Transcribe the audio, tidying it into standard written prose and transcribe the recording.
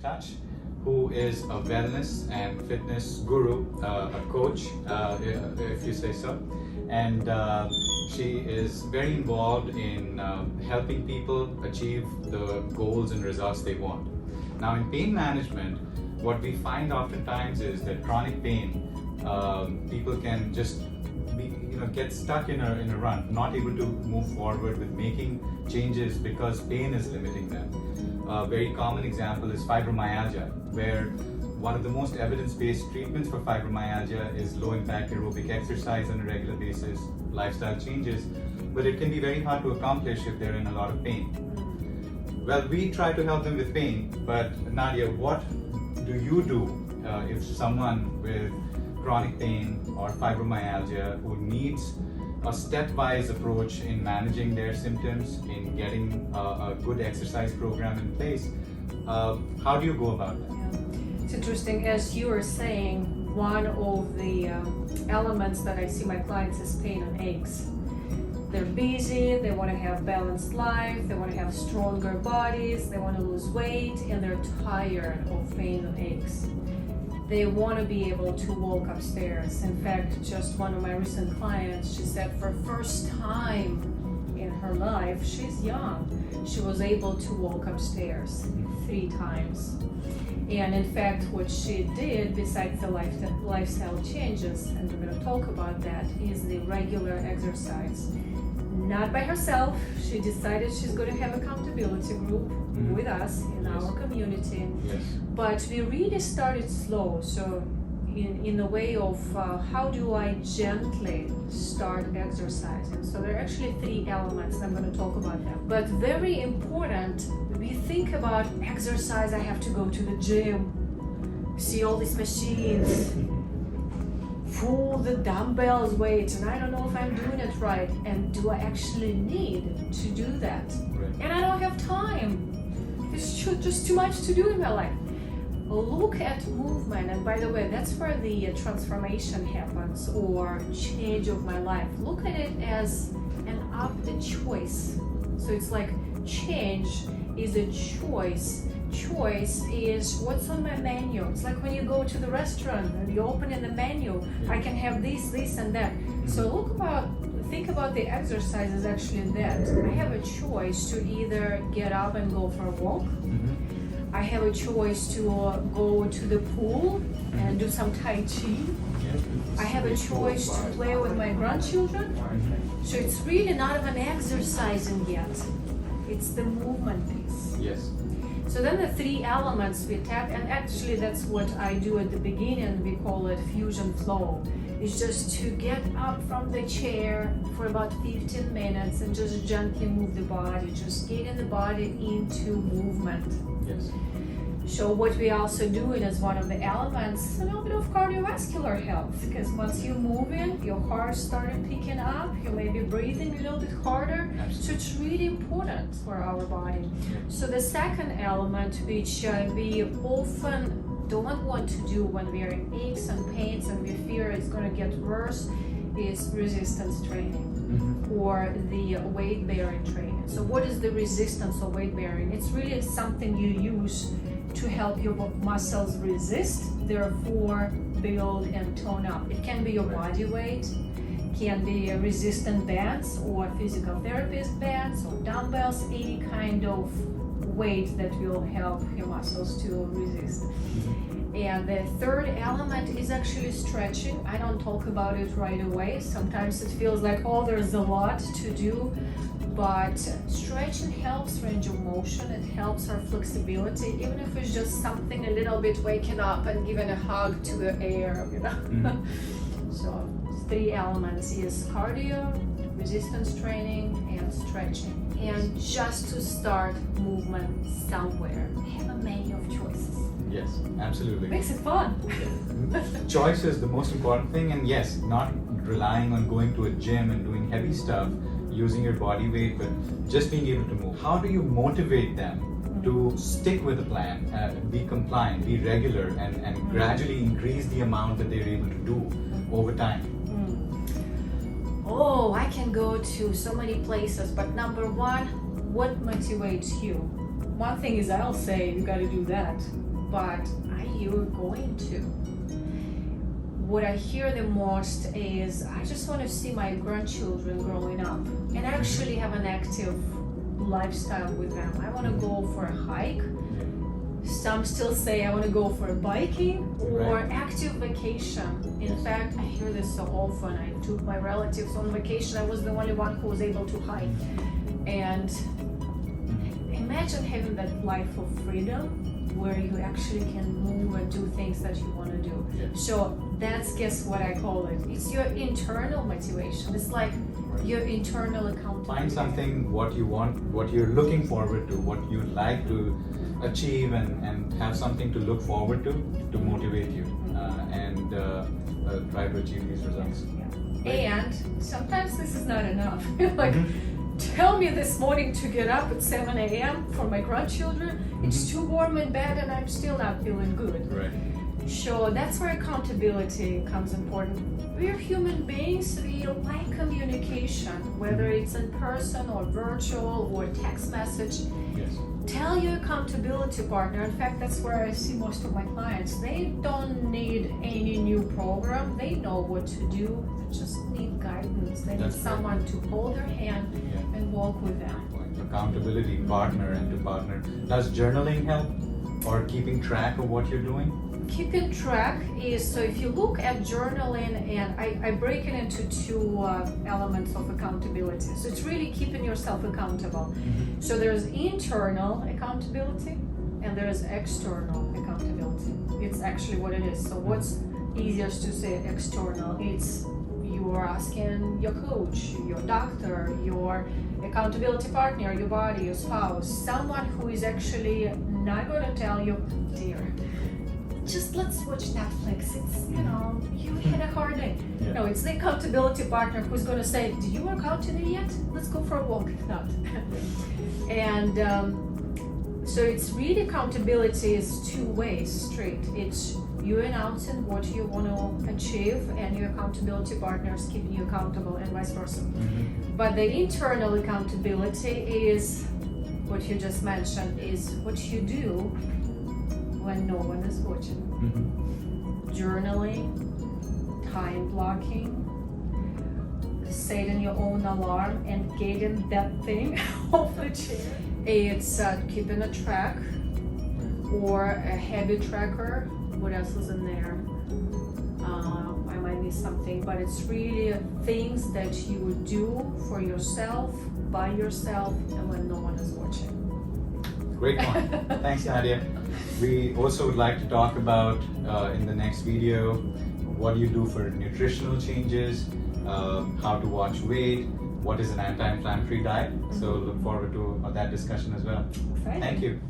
NADYA TATSCH, who is a wellness and fitness guru, a coach, if you say so. And she is very involved in helping people achieve the goals and results they want. Now, in pain management, what we find oftentimes is that chronic pain, people can just get stuck in a run, not able to move forward with making changes because pain is limiting them. A very common example is fibromyalgia, where one of the most evidence-based treatments for fibromyalgia is low-impact aerobic exercise on a regular basis, lifestyle changes, but it can be very hard to accomplish if they're in a lot of pain. Well, we try to help them with pain, but Nadia, what do you do if someone with chronic pain or fibromyalgia who needs a stepwise approach in managing their symptoms, in getting a good exercise program in place? How do you go about that? It's interesting, as you were saying, one of the elements that I see my clients is pain and aches. They're busy, they want to have balanced life, they want to have stronger bodies, they want to lose weight, and they're tired of pain and aches. They want to be able to walk upstairs. In fact, just one of my recent clients, she said for first time in her life, she's young, she was able to walk upstairs 3 times. And in fact, what she did, besides the lifestyle changes, and we're going to talk about that, is the regular exercise. Not by herself, she decided she's going to have accountability group with us in our community. Yes. But we really started slow, so in the way of how do I gently start exercising. So there are actually 3 elements, and I'm going to talk about them. But very important, we think about exercise, I have to go to the gym, see all these machines, pull the dumbbells weights, and I don't know if I'm doing it right, and do I actually need to do that? Right. And I don't have time. There's just too much to do in my life. Look at movement, and by the way, that's where the transformation happens, or change of my life. Look at it as a choice. So it's like change is a choice. Choice is what's on my menu. It's like when you go to the restaurant and you open in the menu, I can have this, and that. So think about the exercises actually that. I have a choice to either get up and go for a walk. I have a choice to go to the pool and do some Tai Chi. I have a choice to play with my grandchildren. So it's really not even exercising yet. It's the movement piece. Yes. So then the 3 elements we tap, and actually that's what I do at the beginning, we call it fusion flow. It's just to get up from the chair for about 15 minutes and just gently move the body, just getting the body into movement. Yes. So what we also doing as one of the elements, a little bit of cardiovascular health, because once you move in, your heart started picking up, you may be breathing a little bit harder. So it's really important for our body. So the second element, which we often don't want to do when we are in aches and pains and we fear it's going to get worse, is resistance training or the weight bearing training. So what is the resistance of weight bearing? It's really something you use to help your muscles resist, therefore build and tone up. It can be your body weight, can be resistant bands or physical therapist bands or dumbbells, any kind of weight that will help your muscles to resist. And the third element is actually stretching. I don't talk about it right away. Sometimes it feels like, oh, there's a lot to do. But stretching helps range of motion, it helps our flexibility, even if it's just something a little bit waking up and giving a hug to the air, So 3 elements is cardio, resistance training, and stretching. And just to start movement somewhere, have a menu of choices. Yes, absolutely. Makes it fun. Choice is the most important thing, and yes, not relying on going to a gym and doing heavy stuff, using your body weight, but just being able to move. How do you motivate them to stick with the plan, be compliant, be regular, and gradually increase the amount that they're able to do over time? Oh, I can go to so many places, but number one, what motivates you? one thing is I'll say you got to do that, but are you going to? What I hear the most is I just want to see my grandchildren growing up and actually have an active lifestyle with them. I want to go for a hike. Some still say I want to go for a biking or active vacation. In fact, I hear this so often. I took my relatives on vacation. I was the only one who was able to hike. And imagine having that life of freedom where you actually can move and do things that you want to do. So that's, guess what I call it? It's your internal motivation. It's like your internal accountability. Find something, what you want, what you're looking forward to, what you'd like to achieve, and have something to look forward to motivate you and try to achieve these results. And sometimes this is not enough. Like, tell me this morning to get up at 7 a.m. for my grandchildren. It's too warm in bed and I'm still not feeling good. Right. So that's where accountability comes important. We're human beings, we like communication, whether it's in person or virtual or text message. Yes. Tell your accountability partner. In fact, that's where I see most of my clients. They don't need any new program. They know what to do. They just need guidance. They need someone to hold their hand and walk with them. Accountability, partner and to partner. Does journaling help, or keeping track of what you're doing? Keeping track is, so if you look at journaling, and I break it into two elements of accountability. So it's really keeping yourself accountable. So there's internal accountability and there's external accountability. It's actually what it is. So what's easiest to say external? It's you are asking your coach, your doctor, your accountability partner, your body, your spouse, someone who is actually not going to tell you, dear, just let's watch Netflix. It's, you had a hard day. No, it's the accountability partner who's going to say, do you work out today yet? Let's go for a walk. If not. And so it's really, accountability is two ways straight. It's you announcing what you want to achieve and your accountability partner is keeping you accountable and vice versa. But the internal accountability is what you just mentioned, is what you do when no one is watching. Journaling, time blocking, setting your own alarm and getting that thing off the chair. It's keeping a track or a habit tracker. What else is in there? I might miss something, but it's really things that you would do for yourself, by yourself, and when no one is watching. Great one. Thanks, Nadia. We also would like to talk about in the next video what do you do for nutritional changes, how to watch weight, what is an anti-inflammatory diet. So look forward to that discussion as well. Okay. Thank you.